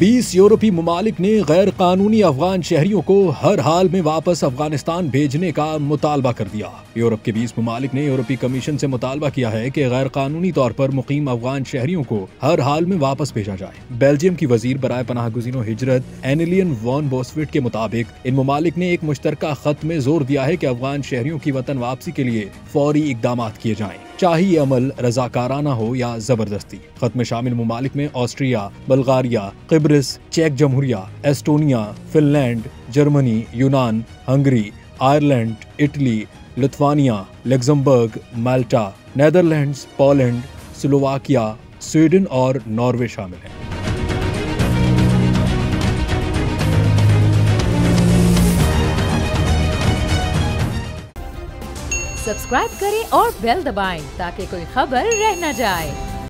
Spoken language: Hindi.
20 यूरोपीय ममालिक ने गैर कानूनी अफगान शहरियों को हर हाल में वापस अफगानिस्तान भेजने का मुतालबा कर दिया। यूरोप के 20 ममालिक ने यूरोपीय कमीशन से मुतालबा किया है कि गैर कानूनी तौर पर मुकीम अफगान शहरियों को हर हाल में वापस भेजा जाए। बेल्जियम की वजीर बराए पनाह गुज़ीनो हिजरत एनिलियन वॉन बोस्विट के मुताबिक इन ममालिक ने एक मुश्तरका खत में जोर दिया है कि अफगान शहरियों की वतन वापसी के लिए फौरी इकदाम किए जाएं, चाहे ये अमल रजाकाराना हो या जबरदस्ती। खत में शामिल ममालिक में ऑस्ट्रिया, बल्गारिया, किब्रिस, चेक जमहूरिया, एस्टोनिया, फिनलैंड, जर्मनी, यूनान, Hungary, Ireland, Italy, Lithuania, Luxembourg, Malta, Netherlands, Poland, Slovakia, Sweden और नॉर्वे शामिल हैं। सब्सक्राइब करें और बेल दबाएं ताकि कोई खबर रह न जाए।